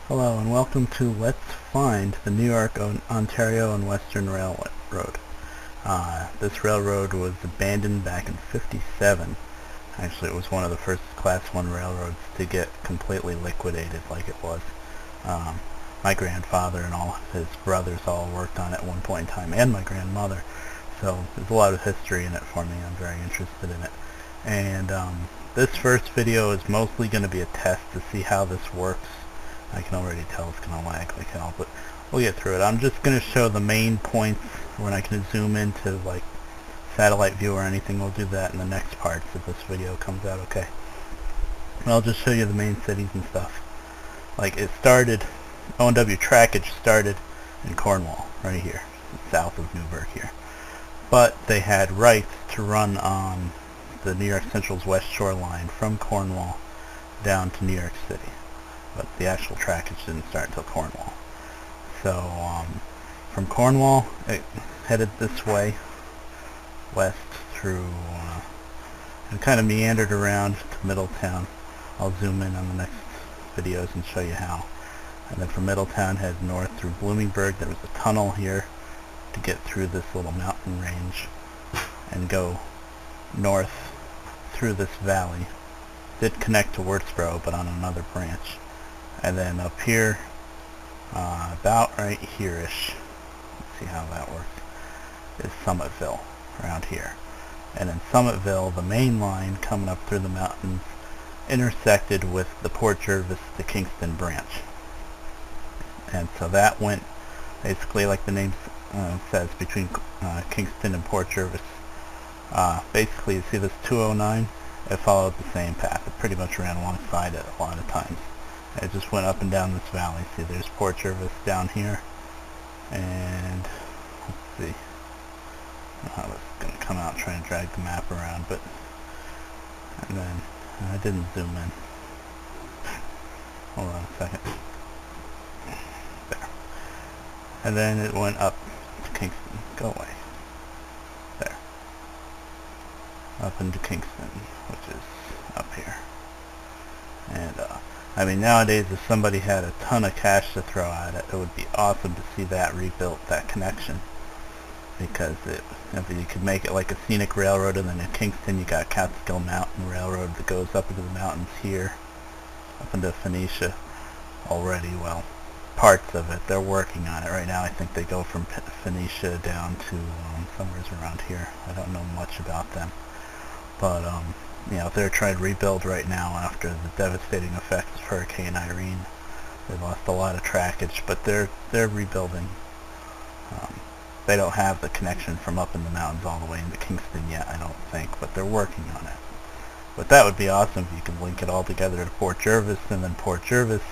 Hello and welcome to Let's Find the New York, Ontario and Western Railroad. This railroad was abandoned back in '57. Actually, it was one of the first Class 1 railroads to get completely liquidated like it was. My grandfather and all his brothers all worked on it at one point in time, and my grandmother. So there's a lot of history in it for me. I'm very interested in it. And this first video is mostly going to be a test to see how this works. I can already tell it's going to lag like hell, but we'll get through it. I'm just going to show the main points when I can zoom into like satellite view or anything. We'll do that in the next parts if this video comes out okay. I'll just show you the main cities and stuff. Like it started, O&W trackage started in Cornwall, right here, south of Newburgh here. But they had rights to run on the New York Central's West Shore line from Cornwall down to New York City. But the actual trackage didn't start until Cornwall. So from Cornwall it headed this way west through and kind of meandered around to Middletown. I'll zoom in on the next videos and show you how. And then from Middletown head north through Bloomingburg. There was a tunnel here to get through this little mountain range and go north through this valley. Did connect to Wurtsboro, but on another branch. And then up here, about right here-ish, let's see how that works, is Summitville, around here. And in Summitville, the main line coming up through the mountains intersected with the Port Jervis to Kingston branch. And so that went basically like the name says, between Kingston and Port Jervis. Basically, you see this 209, it followed the same path. It pretty much ran alongside it a lot of times. It just went up and down this valley. See, there's Port Jervis down here, and let's see. I was going to come out and try and drag the map around, but and then I didn't zoom in. Hold on a second. There. And then it went up to Kingston. Go away. There. Up into Kingston, which is up here. And I mean, nowadays, if somebody had a ton of cash to throw at it, it would be awesome to see that rebuilt, that connection. Because if you could make it like a scenic railroad, and then in Kingston you got Catskill Mountain Railroad that goes up into the mountains here, up into Phoenicia already. Well, parts of it, they're working on it right now. I think they go from Phoenicia down to somewhere around here. I don't know much about them. But you know, they're trying to rebuild right now after the devastating effects of Hurricane Irene. They lost a lot of trackage, but they're rebuilding. They don't have the connection from up in the mountains all the way into Kingston yet, I don't think, but they're working on it. But that would be awesome if you could link it all together to Port Jervis, and then Port Jervis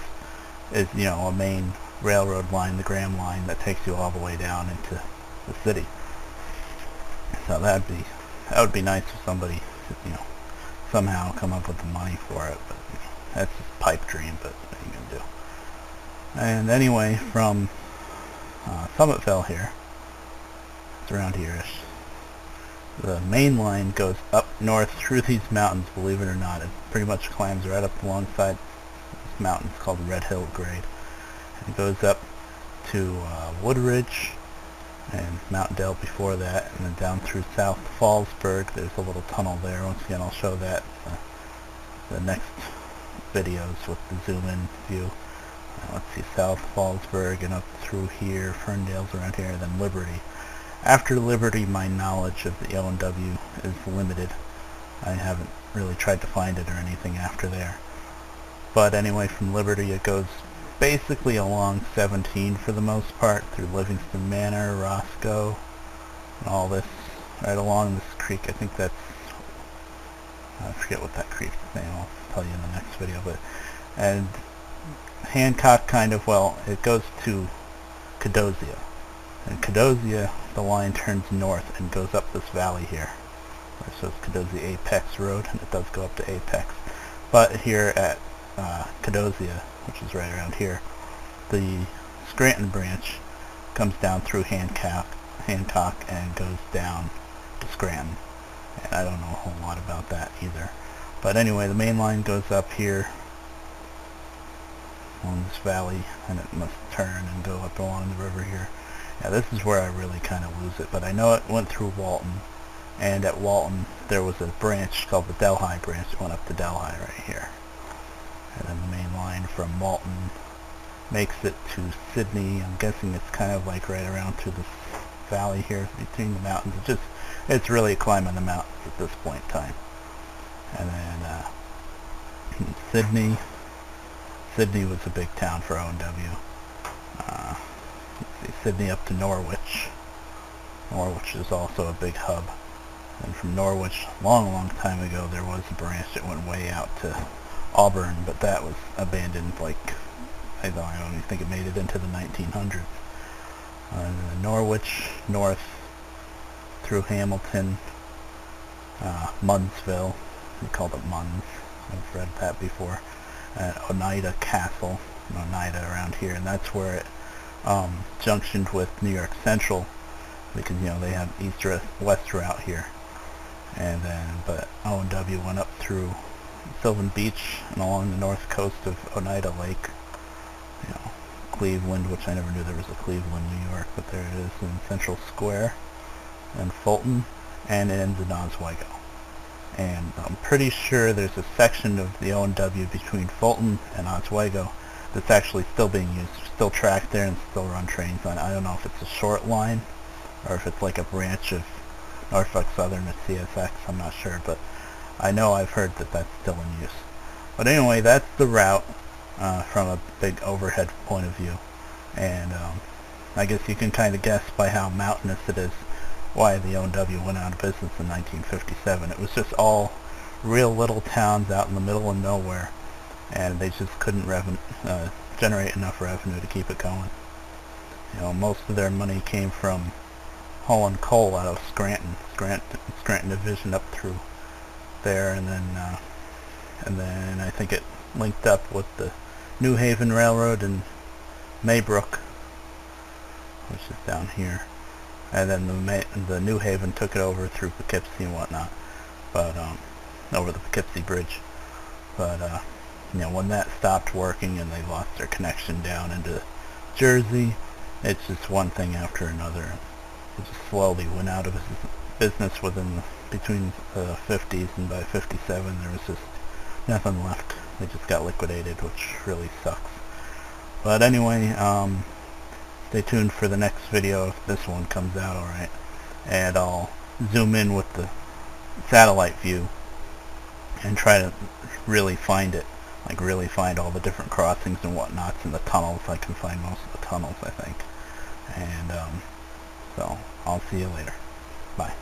is, you know, a main railroad line, the Graham line, that takes you all the way down into the city. So that would be nice if somebody, you know, somehow come up with the money for it, but you know, that's just a pipe dream, but what are you going to do? And anyway, from Summitville here, it's around here-ish, the main line goes up north through these mountains, believe it or not. It pretty much climbs right up alongside this mountain. It's called the Red Hill Grade. And it goes up to Woodridge and Mount Dale before that, and then down through South Fallsburg. There's a little tunnel there. Once again, I'll show that the next videos with the zoom-in view. Let's see, South Fallsburg and up through here, Ferndale's around here, and then Liberty. After Liberty, my knowledge of the O&W is limited. I haven't really tried to find it or anything after there. But anyway, from Liberty it goes basically along 17 for the most part, through Livingston Manor, Roscoe, and all this, right along this creek. I think that's, I forget what that creek's name, I'll tell you in the next video, but, and Hancock kind of, well, it goes to Cadosia. And Cadosia, the line turns north and goes up this valley here. So it's Cadosia Apex Road, and it does go up to Apex. But here at Cadosia, which is right around here, the Scranton branch comes down through Hancock and goes down to Scranton. And I don't know a whole lot about that either. But anyway, the main line goes up here along this valley, and it must turn and go up along the river here. Yeah, this is where I really kind of lose it, but I know it went through Walton, and at Walton there was a branch called the Delhi branch that went up to Delhi right here. And then the main line from Walton makes it to Sydney. I'm guessing it's kind of like right around through this valley here between the mountains. It's really a climb in the mountains at this point in time. And then Sydney was a big town for O&W. Let's see, Sydney up to Norwich. Norwich is also a big hub. And from Norwich, long time ago, there was a branch that went way out to Auburn, but that was abandoned, like, I don't even think it made it into the 1900s. Norwich, north through Hamilton, Munsville, we called it Muns, I've read that before, Oneida Castle, Oneida around here, and that's where it junctioned with New York Central, because, you know, they have east-west route here. And then, but O&W went up through Sylvan Beach and along the north coast of Oneida Lake, you know, Cleveland, which I never knew there was a Cleveland, New York, but there it is, in Central Square, and Fulton, and it ends in Oswego. And I'm pretty sure there's a section of the O&W between Fulton and Oswego that's actually still being used, still tracked there and still run trains on. I don't know if it's a short line or if it's like a branch of Norfolk Southern at CSX, I'm not sure, but I know I've heard that that's still in use. But anyway, that's the route from a big overhead point of view. And I guess you can kind of guess by how mountainous it is why the O&W went out of business in 1957. It was just all real little towns out in the middle of nowhere, and they just couldn't generate enough revenue to keep it going. You know, most of their money came from hauling coal out of Scranton Division up through there, and then I think it linked up with the New Haven Railroad in Maybrook, which is down here, and then the New Haven took it over through Poughkeepsie and whatnot, but over the Poughkeepsie Bridge. But you know, when that stopped working and they lost their connection down into Jersey, it's just one thing after another. It just slowly went out of business between the 50s, and by 57 there was just nothing left. They just got liquidated, which really sucks. But anyway, stay tuned for the next video if this one comes out alright. And I'll zoom in with the satellite view and try to really find it. Like really find all the different crossings and whatnots in the tunnels. I can find most of the tunnels, I think. And so I'll see you later. Bye.